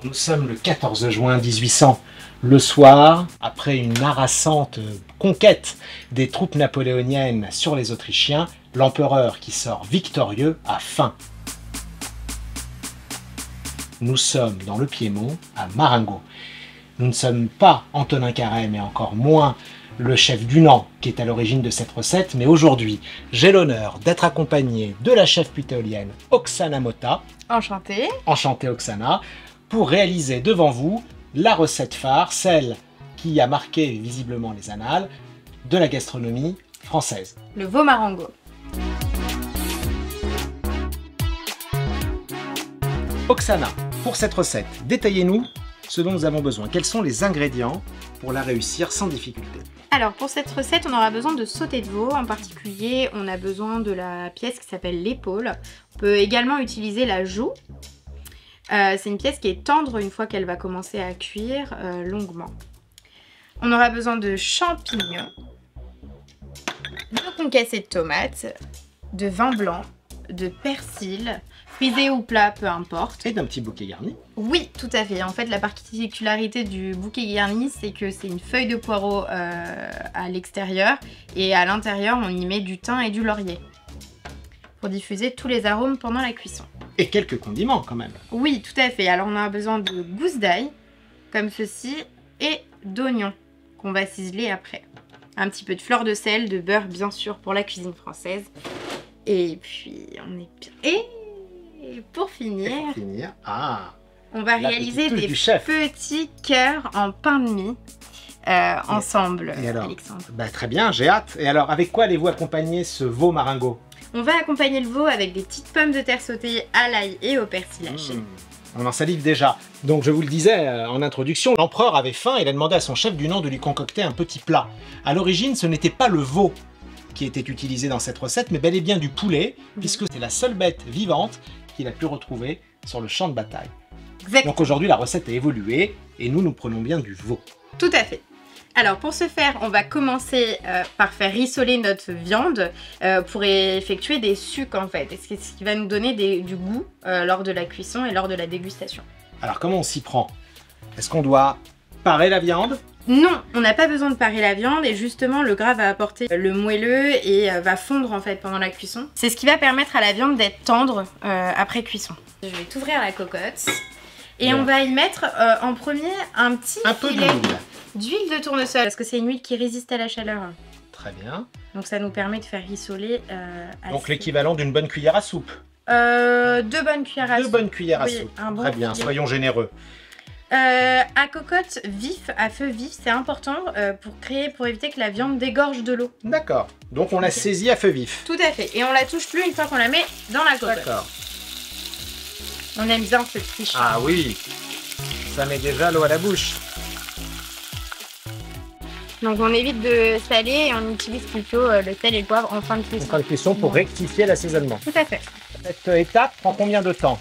Nous sommes le 14 juin 1800. Le soir, après une harassante conquête des troupes napoléoniennes sur les Autrichiens, l'empereur qui sort victorieux a faim. Nous sommes dans le Piémont, à Marengo. Nous ne sommes pas Antonin Carême et encore moins le chef Dunant qui est à l'origine de cette recette, mais aujourd'hui, j'ai l'honneur d'être accompagné de la chef putéolienne Oksana Mota. Enchantée. Enchantée Oksana, pour réaliser devant vous la recette phare, celle qui a marqué visiblement les annales de la gastronomie française. Le veau Marengo. Oksana, pour cette recette, détaillez-nous ce dont nous avons besoin. Quels sont les ingrédients pour la réussir sans difficulté? Alors pour cette recette, on aura besoin de sauté de veau. En particulier, on a besoin de la pièce qui s'appelle l'épaule. On peut également utiliser la joue. C'est une pièce qui est tendre une fois qu'elle va commencer à cuire longuement. On aura besoin de champignons, de concassés de tomates, de vin blanc, de persil, frisé ou plat, peu importe. Et d'un petit bouquet garni. Oui, tout à fait. En fait, la particularité du bouquet garni, c'est que c'est une feuille de poireau à l'extérieur et à l'intérieur, on y met du thym et du laurier pour diffuser tous les arômes pendant la cuisson. Et quelques condiments quand même. Oui, tout à fait. Alors on a besoin de gousses d'ail, comme ceci, et d'oignons qu'on va ciseler après. Un petit peu de fleur de sel, de beurre bien sûr pour la cuisine française. Et puis on est bien. Et pour finir, on va réaliser des petits cœurs en pain de mie ensemble, et alors, Alexandre. Très bien, j'ai hâte. Et alors, avec quoi allez-vous accompagner ce veau Marengo? On va accompagner le veau avec des petites pommes de terre sautées à l'ail et au persil haché. On en salive déjà. Donc je vous le disais en introduction, l'empereur avait faim et il a demandé à son chef Dunant de lui concocter un petit plat. À l'origine, ce n'était pas le veau qui était utilisé dans cette recette, mais bel et bien du poulet, puisque c'est la seule bête vivante qu'il a pu retrouver sur le champ de bataille. Exactement. Donc aujourd'hui, la recette a évolué et nous prenons bien du veau. Tout à fait. Alors pour ce faire, on va commencer par faire rissoler notre viande pour effectuer des sucs en fait, ce qui va nous donner du goût lors de la cuisson et lors de la dégustation. Alors comment on s'y prend? Est-ce qu'on doit parer la viande? Non, on n'a pas besoin de parer la viande et justement le gras va apporter le moelleux et va fondre en fait pendant la cuisson. C'est ce qui va permettre à la viande d'être tendre après cuisson. Je vais t'ouvrir la cocotte et on va y mettre en premier un peu d'huile de tournesol parce que c'est une huile qui résiste à la chaleur. Très bien. Donc ça nous permet de faire rissoler. Donc l'équivalent d'une bonne cuillère à soupe. 2 bonnes cuillères à soupe. 2 bonnes cuillères à oui, soupe. Un bon très bien, soyons généreux. À cocotte vif, à feu vif, c'est important pour éviter que la viande dégorge de l'eau. D'accord. Donc on la saisit à feu vif. Tout à fait. Et on la touche plus une fois qu'on la met dans la cocotte. D'accord. On aime bien ce petit chat. Ah oui, ça met déjà l'eau à la bouche. Donc on évite de saler et on utilise plutôt le sel et le poivre en fin de cuisson. En fin de cuisson pour rectifier l'assaisonnement. Tout à fait. Cette étape prend combien de temps?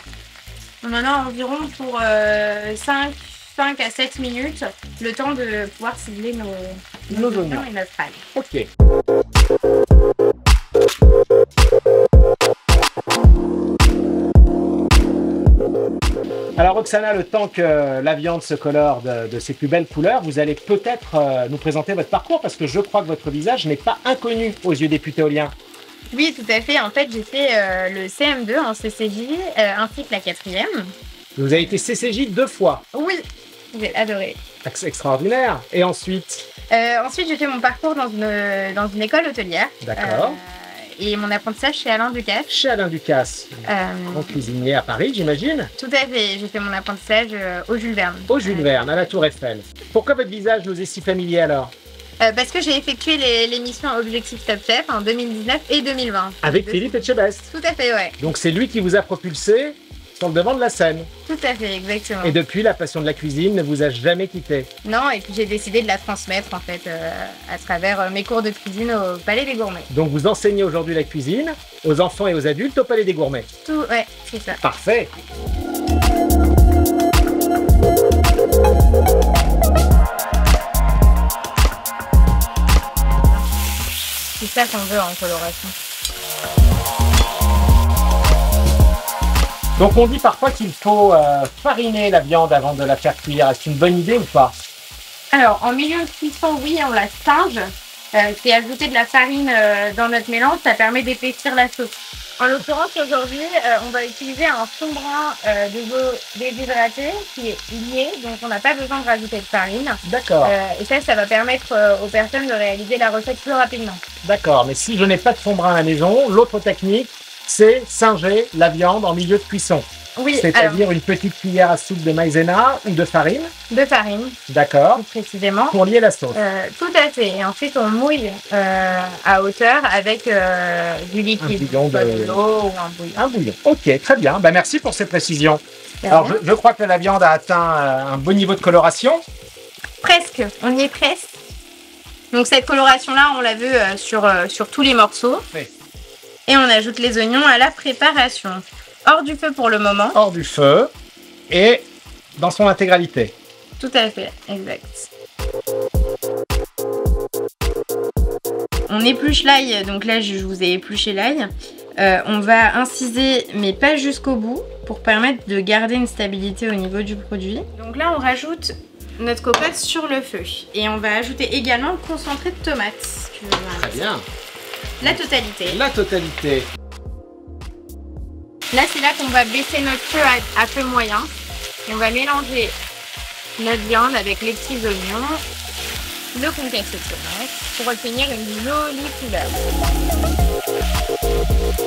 On en a environ pour 5 à 7 minutes, le temps de pouvoir ciseler nos oignons et notre ail. Ok. Alors Oksana, le temps que la viande se colore de ses plus belles couleurs, vous allez peut-être nous présenter votre parcours parce que je crois que votre visage n'est pas inconnu aux yeux des putéoliens. Oui, tout à fait. En fait, j'ai fait le CM2 en CCJ ainsi que la 4e. Vous avez été CCJ 2 fois. Oui, j'ai adoré. C'est extraordinaire. Et ensuite? Ensuite, j'ai fait mon parcours dans une école hôtelière. D'accord. Et mon apprentissage chez Alain Ducasse. Chez Alain Ducasse, grand cuisinier à Paris, j'imagine. Tout à fait, j'ai fait mon apprentissage au Jules Verne. Au Jules Verne, à la Tour Eiffel. Pourquoi votre visage nous est si familier alors? Parce que j'ai effectué l'émission Objectif Top Chef en 2019 et 2020. Avec Philippe Etchebest. Tout à fait, ouais. Donc c'est lui qui vous a propulsé sur le devant de la scène. Tout à fait, exactement. Et depuis, la passion de la cuisine ne vous a jamais quitté. Non, et puis j'ai décidé de la transmettre en fait à travers mes cours de cuisine au Palais des Gourmets. Donc vous enseignez aujourd'hui la cuisine aux enfants et aux adultes au Palais des Gourmets. Tout, ouais, c'est ça. Parfait. C'est ça qu'on veut en coloration. Donc on dit parfois qu'il faut fariner la viande avant de la faire cuire. Est-ce une bonne idée ou pas? Alors, en milieu de cuisson, oui, on la singe. C'est ajouter de la farine dans notre mélange, ça permet d'épaissir la sauce. En l'occurrence, aujourd'hui, on va utiliser un fond brun de veau déshydraté qui est lié, donc on n'a pas besoin de rajouter de farine. D'accord. Et ça va permettre aux personnes de réaliser la recette plus rapidement. D'accord, mais si je n'ai pas de fond brun à la maison, l'autre technique, c'est singer la viande en milieu de cuisson. Oui, c'est-à-dire une petite cuillère à soupe de maïzena ou de farine. De farine. D'accord. Plus précisément. Pour lier la sauce. Tout à fait. Et ensuite, on mouille à hauteur avec du liquide. Un bouillon de l'eau ou un bouillon. Un bouillon. Ok, très bien. Ben, merci pour ces précisions. Alors, je crois que la viande a atteint un bon niveau de coloration. Presque. On y est presque. Donc, cette coloration-là, on l'a vu sur tous les morceaux. Oui. Et on ajoute les oignons à la préparation. Hors du feu pour le moment. Hors du feu et dans son intégralité. Tout à fait, exact. On épluche l'ail, donc là je vous ai épluché l'ail. On va inciser, mais pas jusqu'au bout, pour permettre de garder une stabilité au niveau du produit. Donc là on rajoute notre cocotte sur le feu. Et on va ajouter également le concentré de tomates. Très bien. La totalité. La totalité. Là, c'est là qu'on va baisser notre feu à feu moyen. Et on va mélanger notre viande avec les petits oignons, le contexte de tomate, pour obtenir une jolie couleur.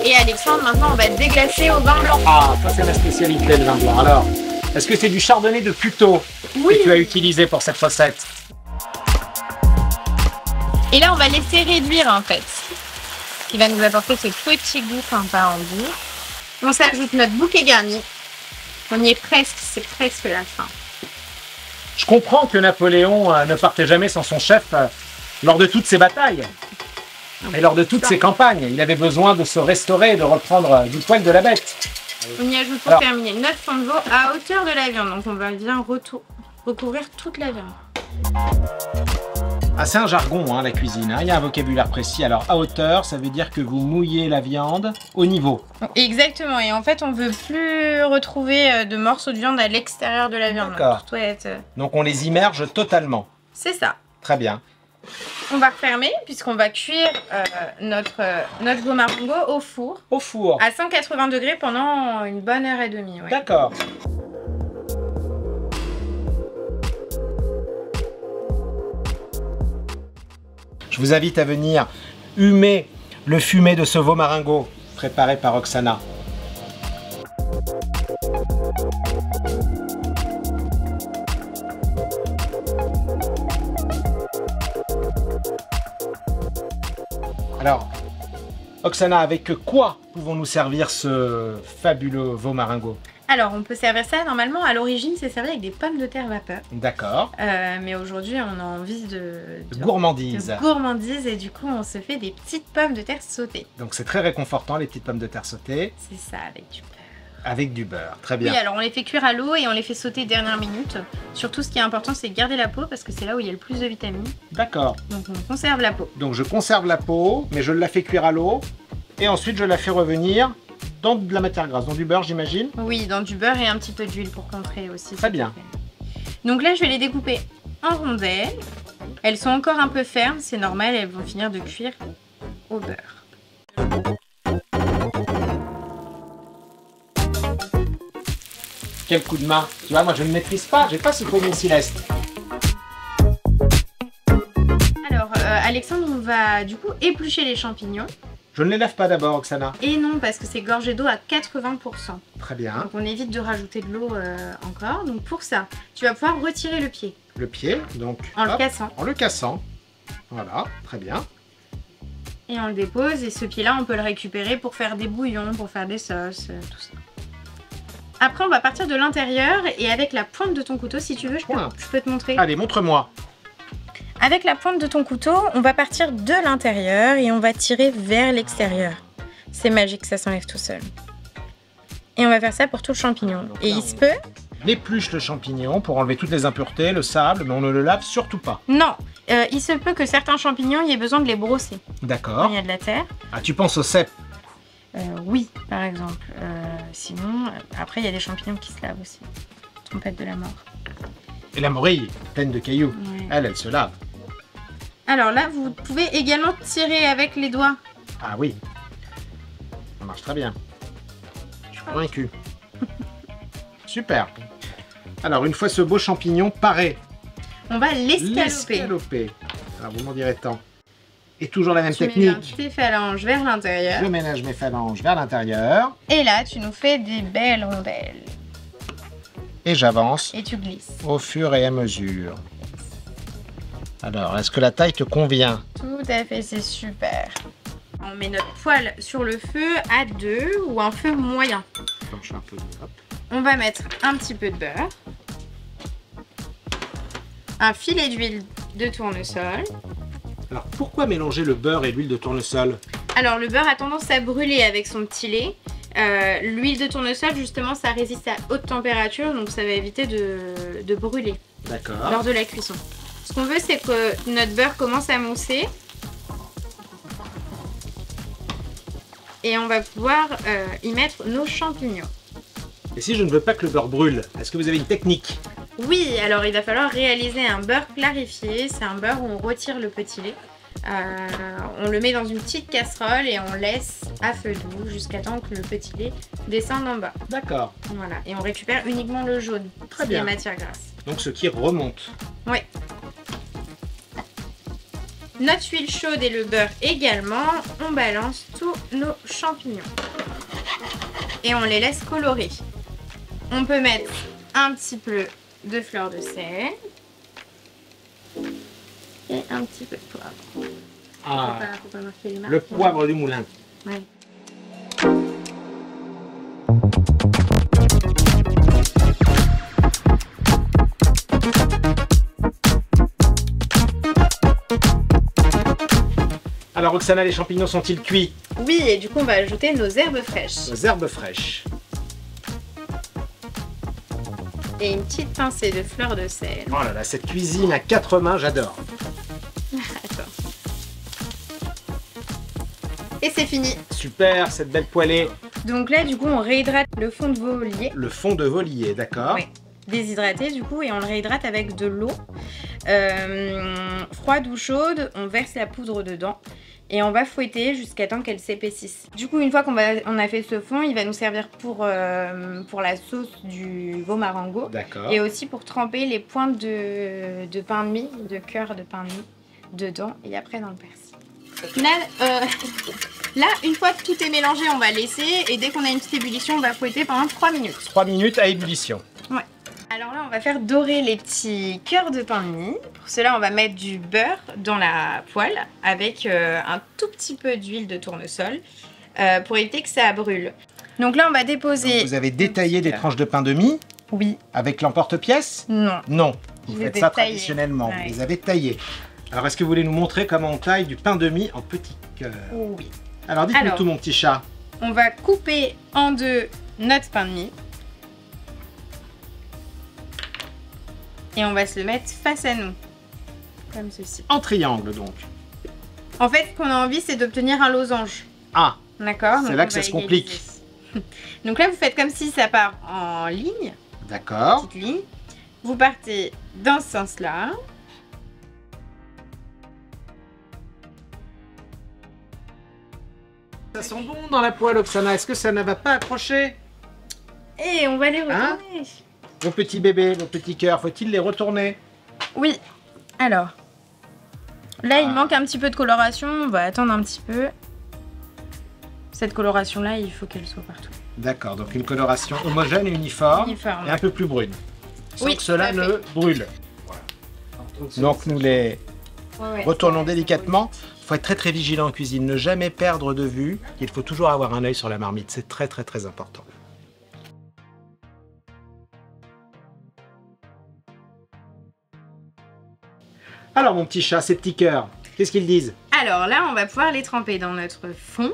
Et Alexandre, maintenant, on va déglacer au vin blanc. Ah, ça c'est ma spécialité, le vin blanc. Alors, est-ce que c'est du chardonnay de Puteaux que tu as utilisé pour cette recette? Et là, on va laisser réduire, en fait. Ce qui va nous apporter ce petit goût sympa en goût. On s'ajoute notre bouquet garni. On y est presque, c'est presque la fin. Je comprends que Napoléon ne partait jamais sans son chef lors de toutes ses batailles et lors de toutes ses campagnes. Il avait besoin de se restaurer, de reprendre du poil de la bête. On y ajoute pour terminer notre fond de veau à hauteur de la viande. Donc on va bien recouvrir toute la viande. Ah, c'est un jargon, hein, la cuisine. Il y a un vocabulaire précis. Alors, à hauteur, ça veut dire que vous mouillez la viande au niveau. Exactement. Et en fait, on ne veut plus retrouver de morceaux de viande à l'extérieur de la viande. D'accord. Donc, on les immerge totalement. C'est ça. Très bien. On va refermer puisqu'on va cuire notre veau marengo au four. Au four. À 180 degrés pendant une bonne heure et demie. Ouais. D'accord. Je vous invite à venir humer le fumet de ce veau marengo préparé par Roxana. Alors, Roxana, avec quoi pouvons-nous servir ce fabuleux veau marengo? Alors, on peut servir ça, normalement, à l'origine, c'est servi avec des pommes de terre vapeur. D'accord. Mais aujourd'hui, on a envie de gourmandise. De gourmandise, et du coup, on se fait des petites pommes de terre sautées. Donc, c'est très réconfortant, les petites pommes de terre sautées. C'est ça, avec du beurre. Avec du beurre, très bien. Oui, alors on les fait cuire à l'eau et on les fait sauter dernière minute. Surtout, ce qui est important, c'est garder la peau, parce que c'est là où il y a le plus de vitamines. D'accord. Donc, on conserve la peau. Donc, je conserve la peau, mais je la fais cuire à l'eau. Et ensuite, je la fais revenir dans de la matière grasse, dans du beurre, j'imagine. Oui, dans du beurre et un petit peu d'huile pour contrer aussi. Très bien. Donc là, je vais les découper en rondelles. Elles sont encore un peu fermes, c'est normal, elles vont finir de cuire au beurre. Quel coup de main. Tu vois, moi je ne maîtrise pas, j'ai pas ce premier Céleste. Alors, Alexandre, on va du coup éplucher les champignons. Je ne les lave pas d'abord, Roxana. Et non, parce que c'est gorgé d'eau à 80%. Très bien. Donc on évite de rajouter de l'eau encore. Donc pour ça, tu vas pouvoir retirer le pied. Le pied, donc. En le cassant. En le cassant. Voilà, très bien. Et on le dépose, et ce pied-là, on peut le récupérer pour faire des bouillons, pour faire des sauces, tout ça. Après, on va partir de l'intérieur, et avec la pointe de ton couteau, si tu veux, je peux te montrer. Allez, montre-moi. Avec la pointe de ton couteau, on va partir de l'intérieur et on va tirer vers l'extérieur. C'est magique, ça s'enlève tout seul. Et on va faire ça pour tout le champignon. Donc et là, il se peut... On épluche le champignon pour enlever toutes les impuretés, le sable, mais on ne le lave surtout pas. Non, il se peut que certains champignons, il y ait besoin de les brosser. D'accord. Il y a de la terre. Ah, tu penses au cèpe? Oui, par exemple. sinon, après, il y a des champignons qui se lavent aussi. Trompette de la mort. Et la morille, pleine de cailloux. Ouais. Elle se lave. Alors là, vous pouvez également tirer avec les doigts. Ah oui. Ça marche très bien. Je suis convaincu. Super. Alors, une fois ce beau champignon paré, On va l'escaloper. l'escaloper. Alors, vous m'en direz tant. Et toujours la même Tu mets technique. tes phalanges vers l'intérieur. Je ménage mes phalanges vers l'intérieur Et là, tu nous fais des belles rondelles. et j'avance Et tu glisses. au fur et à mesure. Alors, est-ce que la taille te convient? Tout à fait, c'est super. On met notre poêle sur le feu à 2 ou un feu moyen. Planche un peu. Hop. On va mettre un petit peu de beurre. Un filet d'huile de tournesol. Alors, pourquoi mélanger le beurre et l'huile de tournesol? Alors le beurre a tendance à brûler avec son petit lait. L'huile de tournesol justement ça résiste à haute température donc ça va éviter de brûler D'accord. lors de la cuisson. Ce qu'on veut c'est que notre beurre commence à mousser. Et on va pouvoir y mettre nos champignons. Et si je ne veux pas que le beurre brûle, est-ce que vous avez une technique? Oui, alors il va falloir réaliser un beurre clarifié. C'est un beurre où on retire le petit lait. On le met dans une petite casserole et on laisse à feu doux jusqu'à temps que le petit lait descende en bas. D'accord. Voilà, et on récupère uniquement le jaune, Très qui est bien. matière grasse. Donc, ce qui remonte. Oui. Notre huile chaude et le beurre également, on balance tous nos champignons. Et on les laisse colorer. On peut mettre un petit peu de fleur de sel. Et un petit peu de poivre. Ah, Faut pas marquer les marques. le poivre du moulin. Ouais. Alors, Roxana, les champignons sont-ils cuits? Oui, et du coup on va ajouter nos herbes fraîches. Aux herbes fraîches. Et une petite pincée de fleur de sel. Oh là là, cette cuisine à 4 mains, j'adore. Attends. Et c'est fini. Super, cette belle poêlée. Donc là, du coup, on réhydrate le fond de volailler, Le fond de volier, d'accord. Oui. Déshydraté du coup, et on le réhydrate avec de l'eau froide ou chaude. On verse la poudre dedans et on va fouetter jusqu'à temps qu'elle s'épaississe. Du coup, une fois qu'on a fait ce fond, il va nous servir pour la sauce du veau marengo D'accord. et aussi pour tremper les pointes de pain de mie, de cœur de pain de mie dedans et après dans le persil. Au final, là, une fois que tout est mélangé, on va laisser et dès qu'on a une petite ébullition, on va fouetter pendant 3 minutes. 3 minutes à ébullition. Ouais. Alors là, on va faire dorer les petits cœurs de pain de mie. Pour cela, on va mettre du beurre dans la poêle avec un tout petit peu d'huile de tournesol pour éviter que ça brûle. Donc là, on va déposer... Donc, vous avez détaillé des tranches de pain de mie Oui. avec l'emporte-pièce? Non. Non, vous Je les faites ai ça taillés. traditionnellement, Ouais. vous les avez taillés. Alors, est-ce que vous voulez nous montrer comment on taille du pain de mie en petits cœurs? Oui. Alors, dites-nous Alors. tout, mon petit chat. On va couper en deux notre pain de mie. Et on va se le mettre face à nous. Comme ceci. En triangle, donc. En fait, ce qu'on a envie, c'est d'obtenir un losange. Ah, D'accord? C'est Donc, là on que ça va se complique. égaliser. Donc là, vous faites comme si ça part en ligne. d'accord. Petite ligne. Vous partez dans ce sens-là. Ça sent bon dans la poêle, Oksana. Est-ce que ça ne va pas accrocher? Et on va les Hein? retourner. Vos petits bébés, vos petits cœurs, faut-il les retourner? Oui. Alors. Là, il Ah. manque un petit peu de coloration. On va attendre un petit peu. Cette coloration-là, il faut qu'elle soit partout. D'accord, donc une coloration homogène et uniforme, Uniforme. et un peu plus brune. Sans Oui, que cela tout à ne brûle. Donc nous les Ouais, retournons ça- délicatement. Il faut être très très vigilant en cuisine, ne jamais perdre de vue. Il faut toujours avoir un œil sur la marmite, c'est très très très important. Alors mon petit chat, ces petits cœurs, qu'est-ce qu'ils disent? Alors là, on va pouvoir les tremper dans notre fond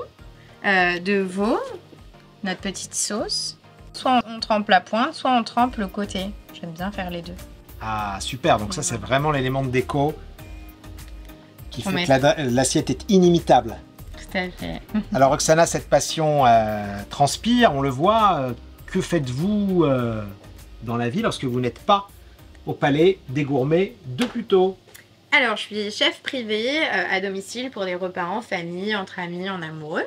de veau, notre petite sauce. Soit on trempe la pointe, soit on trempe le côté. J'aime bien faire les deux. Ah super, donc ça c'est vraiment l'élément de déco qui On fait met que l'assiette est inimitable. Tout à fait. Alors Roxana, cette passion transpire, on le voit. Que faites-vous dans la vie lorsque vous n'êtes pas au palais des gourmets de Puteaux? Alors, je suis chef privé à domicile pour des repas en famille, entre amis, en amoureux.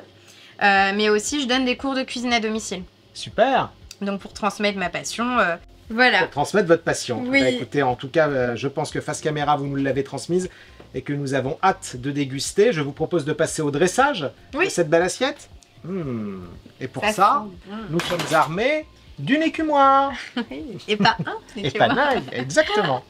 Mais aussi, je donne des cours de cuisine à domicile. Super. Donc, pour transmettre ma passion, voilà. Pour transmettre votre passion. Oui. Bah, écoutez, en tout cas, je pense que face caméra, vous nous l'avez transmise et que nous avons hâte de déguster. Je vous propose de passer au dressage de cette belle assiette. Et pour ça, nous sommes armés d'une écumoire. Et pas un. Et pas un, exactement.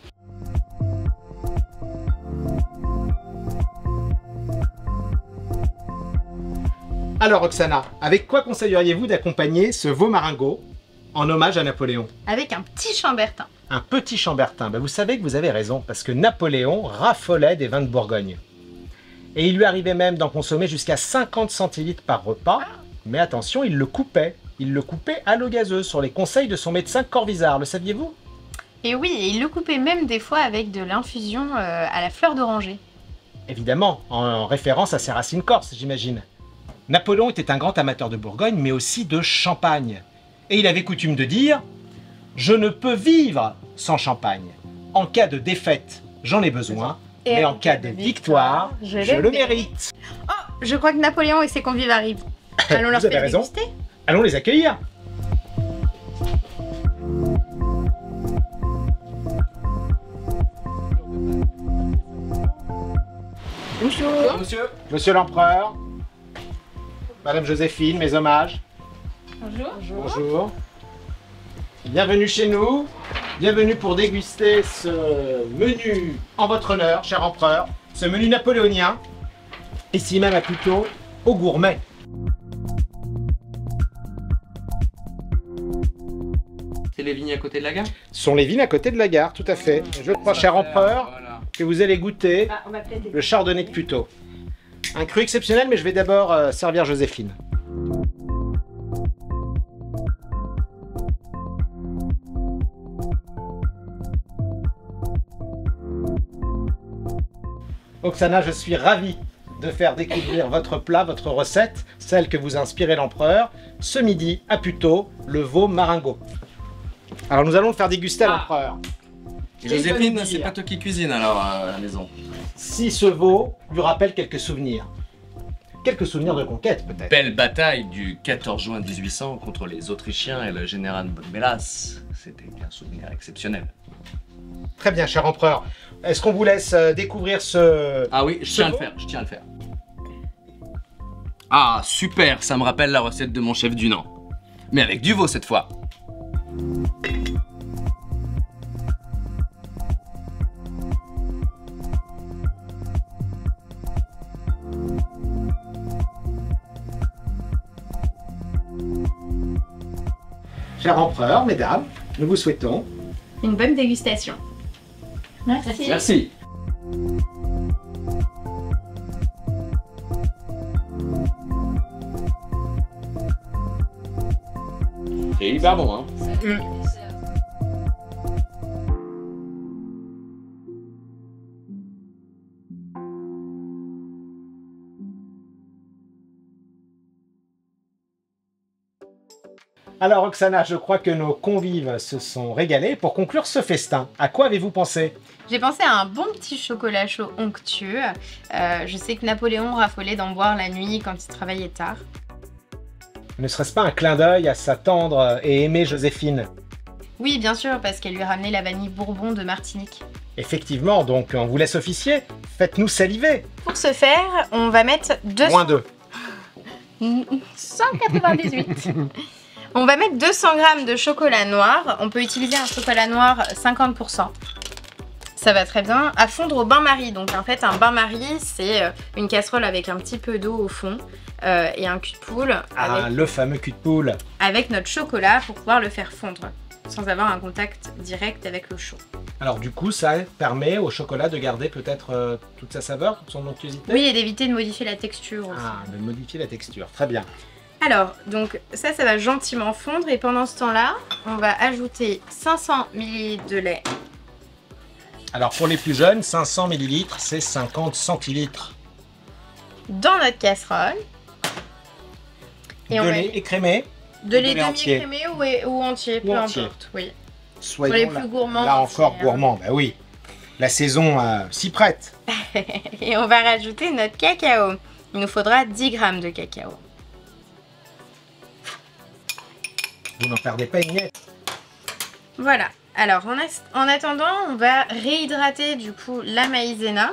Alors Roxana, avec quoi conseilleriez-vous d'accompagner ce veau maringot en hommage à Napoléon? Avec un petit chambertin. Un petit chambertin. Ben, vous savez que vous avez raison, parce que Napoléon raffolait des vins de Bourgogne. Et il lui arrivait même d'en consommer jusqu'à 50 centilitres par repas. Mais attention, il le coupait. Il le coupait à l'eau gazeuse sur les conseils de son médecin Corvisart. Le saviez-vous? Et oui, et il le coupait même des fois avec de l'infusion à la fleur d'oranger. Évidemment, en référence à ses racines corses, j'imagine. Napoléon était un grand amateur de Bourgogne, mais aussi de champagne. Et il avait coutume de dire « Je ne peux vivre sans champagne. En cas de défaite, j'en ai besoin, mais en cas de victoire, je le mérite. » Oh, je crois que Napoléon et ses convives arrivent. Allons leur faire déguster. Allons les accueillir. Bonjour. Monsieur. Monsieur l'empereur. Madame Joséphine, mes hommages. Bonjour. Bonjour. Bienvenue chez nous. Bienvenue pour déguster ce menu en votre honneur, cher empereur. Ce menu napoléonien. Ici même à Puteaux, au gourmet. C'est les vignes à côté de la gare? Ce sont les vignes à côté de la gare, tout à fait. Je crois, cher empereur, voilà, que vous allez goûter le chardonnay de Puteaux. Un cru exceptionnel, mais je vais d'abord servir Joséphine. Oksana, je suis ravi de faire découvrir votre plat, votre recette, celle que vous inspirez l'empereur, ce midi à Puteaux, le veau maringot. Alors nous allons le faire déguster à l'empereur. Joséphine, c'est pas toi qui cuisine alors à la maison? Si ce veau lui rappelle quelques souvenirs. Quelques souvenirs de conquête peut-être. Belle bataille du 14 juin 1800 contre les Autrichiens et le général Bonne-Mélas. C'était un souvenir exceptionnel. Très bien, cher empereur. Est-ce qu'on vous laisse découvrir ce... Ah oui, je tiens à le faire, je tiens à le faire. Ah, super, ça me rappelle la recette de mon chef du Nant. Mais avec du veau cette fois. Cher empereur, mesdames, nous vous souhaitons... Une bonne dégustation. Merci. Merci. C'est hyper bon, hein. Alors Oksana, je crois que nos convives se sont régalés. Pour conclure ce festin, à quoi avez-vous pensé? J'ai pensé à un bon petit chocolat chaud onctueux. Je sais que Napoléon raffolait d'en boire la nuit quand il travaillait tard. Ne serait-ce pas un clin d'œil à sa tendre et aimée Joséphine? Oui, bien sûr, parce qu'elle lui ramenait la vanille Bourbon de Martinique. Effectivement, donc on vous laisse officier. Faites-nous saliver. Pour ce faire, on va mettre 200... Moins 2. 198. On va mettre 200 g de chocolat noir. On peut utiliser un chocolat noir 50%. Ça va très bien. À fondre au bain-marie. Donc en fait, un bain-marie, c'est une casserole avec un petit peu d'eau au fond et un cul de poule. Ah, le fameux cul de poule. Avec notre chocolat pour pouvoir le faire fondre sans avoir un contact direct avec l'eau chaude. Alors du coup, ça permet au chocolat de garder peut-être toute sa saveur, son onctuosité? Oui, et d'éviter de modifier la texture aussi. Ah, de modifier la texture. Très bien. Alors, donc ça va gentiment fondre et pendant ce temps-là, on va ajouter 500 ml de lait. Alors pour les plus jeunes, 500 ml, c'est 50 centilitres. dans notre casserole. Et de on va lait écrémé. de lait entier. demi-écrémé ou entier, peu entier. importe. Oui. Soyons Pour les plus gourmands. là encore entier, hein. gourmands, bah oui. La saison s'y prête. Et on va rajouter notre cacao. Il nous faudra 10 grammes de cacao. Vous n'en perdez pas une miette. Voilà. Alors, en attendant, on va réhydrater du coup la maïzena.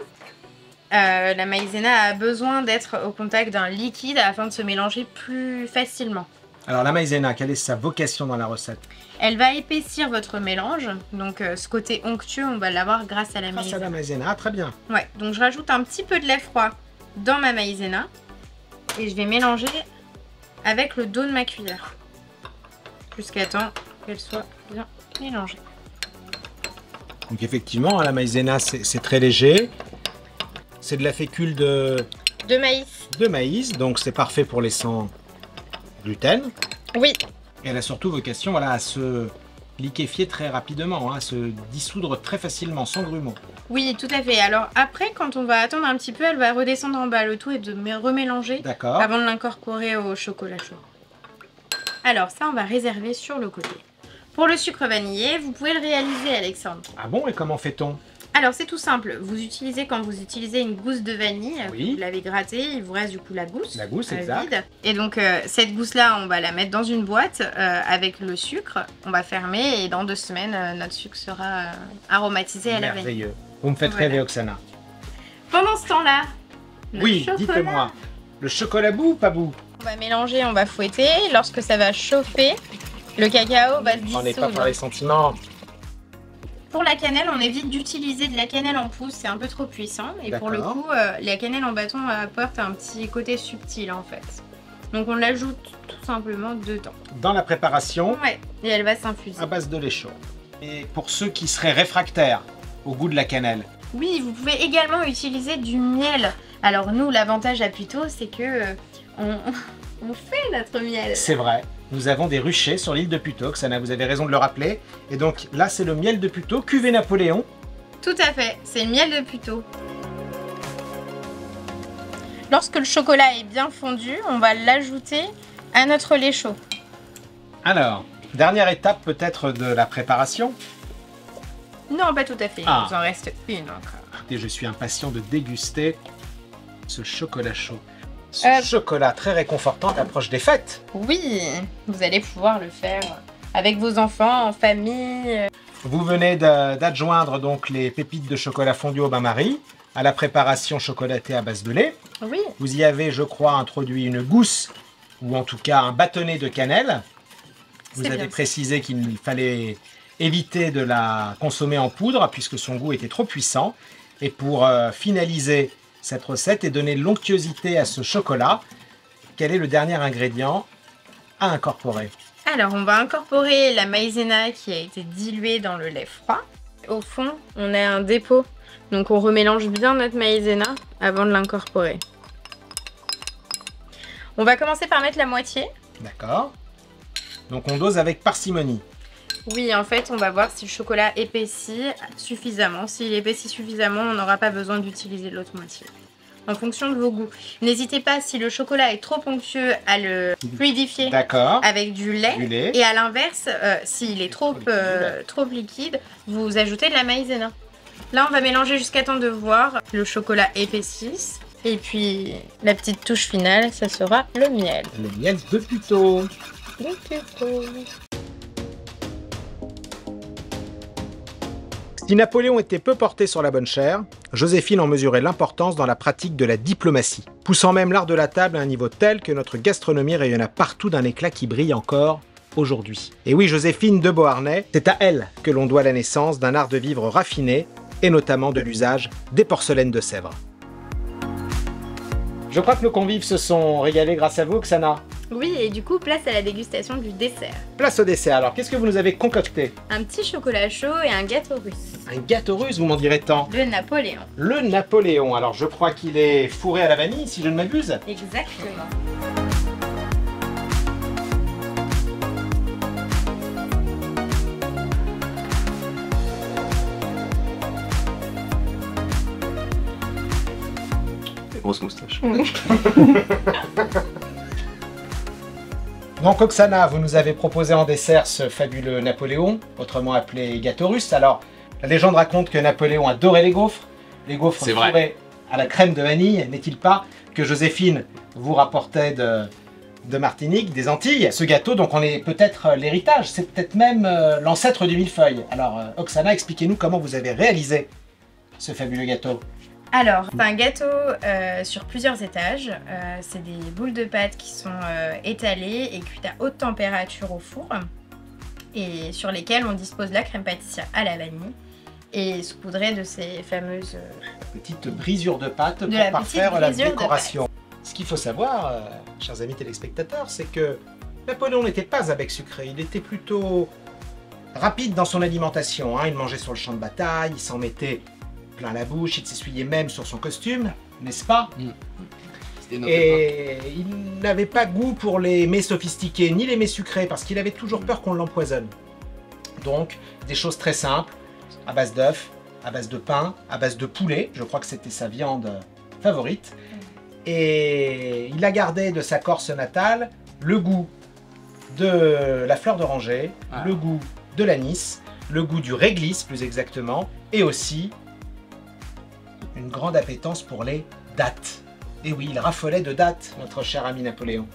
La maïzena a besoin d'être au contact d'un liquide afin de se mélanger plus facilement. Alors la maïzena, quelle est sa vocation dans la recette? Elle va épaissir votre mélange. Donc, ce côté onctueux, on va l'avoir grâce à la Grâce à maïzena. la maïzena, ah, très bien. Ouais, donc je rajoute un petit peu de lait froid dans ma maïzena. Et je vais mélanger avec le dos de ma cuillère. Jusqu'à temps qu'elle soit bien mélangée. Donc effectivement, la maïzena, c'est très léger. C'est de la fécule De maïs. de maïs, donc c'est parfait pour les sans gluten. Oui. Et elle a surtout vocation voilà, à se liquéfier très rapidement, hein, à se dissoudre très facilement, sans grumeaux. Oui, tout à fait. Alors après, quand on va attendre un petit peu, elle va redescendre en bas. Le tout est de remélanger D'accord. avant de l'incorporer au chocolat chaud. Alors ça, on va réserver sur le côté. Pour le sucre vanillé, vous pouvez le réaliser, Alexandre. Ah bon, et comment fait-on? Alors c'est tout simple. Quand vous utilisez une gousse de vanille, Oui. vous l'avez grattée, il vous reste du coup la gousse. La gousse, exact. Vide. Et donc cette gousse-là, on va la mettre dans une boîte avec le sucre. On va fermer et dans 2 semaines, notre sucre sera aromatisé à la vanille. Merveilleux. Vous me faites Voilà. rêver, Oksana. Pendant ce temps-là, le Oui, chocolat. dites-moi. Le chocolat bout ou pas bout? On va mélanger, on va fouetter. Lorsque ça va chauffer, le cacao va se On n'est pas dissoudre. par les sentiments. Pour la cannelle, on évite d'utiliser de la cannelle en poudre, c'est un peu trop puissant. Et pour le D'accord. coup, la cannelle en bâton apporte un petit côté subtil en fait. Donc on l'ajoute tout simplement dedans. Dans la préparation, Ouais, et elle va s'infuser. à base de lait chaud. Et pour ceux qui seraient réfractaires au goût de la cannelle, Oui, vous pouvez également utiliser du miel. Alors nous, l'avantage à Puteaux, c'est que on fait notre miel. c'est vrai. Nous avons des ruchers sur l'île de Puteaux, Oksana, vous avez raison de le rappeler. Et donc là, c'est le miel de Puteaux, cuvée Napoléon. Tout à fait, c'est le miel de Puteaux. Lorsque le chocolat est bien fondu, on va l'ajouter à notre lait chaud. Alors, dernière étape peut-être de la préparation. Non, pas tout à fait, Ah. il nous en reste une encore. Écoutez, je suis impatient de déguster ce chocolat chaud. Ce Euh. chocolat très réconfortant à l'approche des fêtes. Oui, vous allez pouvoir le faire avec vos enfants, en famille. Vous venez d'adjoindre donc les pépites de chocolat fondu au bain-marie à la préparation chocolatée à base de lait. Oui, Vous y avez, je crois, introduit une gousse, ou en tout cas un bâtonnet de cannelle. Vous C'est avez bien. précisé qu'il fallait éviter de la consommer en poudre, puisque son goût était trop puissant. Et pour finaliser cette recette et donner l'onctuosité à ce chocolat, quel est le dernier ingrédient à incorporer? alors on va incorporer la maïzena qui a été diluée dans le lait froid. Au fond, on a un dépôt, donc on remélange bien notre maïzena avant de l'incorporer. On va commencer par mettre la moitié. D'accord. Donc on dose avec parcimonie. Oui, en fait, on va voir si le chocolat épaissit suffisamment. S'il épaissit suffisamment, on n'aura pas besoin d'utiliser l'autre moitié. En fonction de vos goûts. N'hésitez pas, si le chocolat est trop onctueux, à le fluidifier D'accord. avec du lait. Du lait. Et à l'inverse, s'il est trop liquide, vous ajoutez de la maïzena. Là, on va mélanger jusqu'à temps de voir le chocolat épaississe. Et puis, la petite touche finale, ça sera le miel. Le miel de Puteaux. Si Napoléon était peu porté sur la bonne chair, Joséphine en mesurait l'importance dans la pratique de la diplomatie, poussant même l'art de la table à un niveau tel que notre gastronomie rayonna partout d'un éclat qui brille encore aujourd'hui. Et oui, Joséphine de Beauharnais, c'est à elle que l'on doit la naissance d'un art de vivre raffiné, et notamment de l'usage des porcelaines de Sèvres. Je crois que nos convives se sont régalés grâce à vous, Oksana. Oui, et du coup, place à la dégustation du dessert. Place au dessert, alors qu'est-ce que vous nous avez concocté? Un petit chocolat chaud et un gâteau russe. Un gâteau russe, vous m'en direz tant. Le Napoléon. Le Napoléon, alors je crois qu'il est fourré à la vanille, si je ne m'abuse. Exactement. grosse moustache. Donc Oksana, vous nous avez proposé en dessert ce fabuleux Napoléon, autrement appelé gâteau russe. Alors, la légende raconte que Napoléon adorait les gaufres. Les gaufres C'est vrai. fourrées à la crème de vanille, n'est-il pas, que Joséphine vous rapportait de Martinique, des Antilles. Ce gâteau, donc on est peut-être l'héritage, c'est peut-être même l'ancêtre du millefeuille. Alors Oksana, expliquez-nous comment vous avez réalisé ce fabuleux gâteau. Alors, c'est un gâteau sur plusieurs étages. C'est des boules de pâte qui sont étalées et cuites à haute température au four et sur lesquelles on dispose la crème pâtissière à la vanille et saupoudrée de ces fameuses... Petite brisure de pâte De pour la parfaire petite la brisure de décoration. Ce qu'il faut savoir, chers amis téléspectateurs, c'est que Napoléon n'était pas un bec sucré, il était plutôt rapide dans son alimentation. Hein. Il mangeait sur le champ de bataille, il s'en mettait plein la bouche, il s'essuyait même sur son costume, n'est-ce pas? C'était notre époque. Et il n'avait pas goût pour les mets sophistiqués, ni les mets sucrés, parce qu'il avait toujours peur qu'on l'empoisonne. Donc, des choses très simples, à base d'œufs, à base de pain, à base de poulet, je crois que c'était sa viande favorite. Et il a gardé de sa Corse natale le goût de la fleur d'oranger, le goût de l'anis, le goût du réglisse plus exactement, et aussi une grande appétence pour les dattes. Et oui, il raffolait de dattes, notre cher ami Napoléon.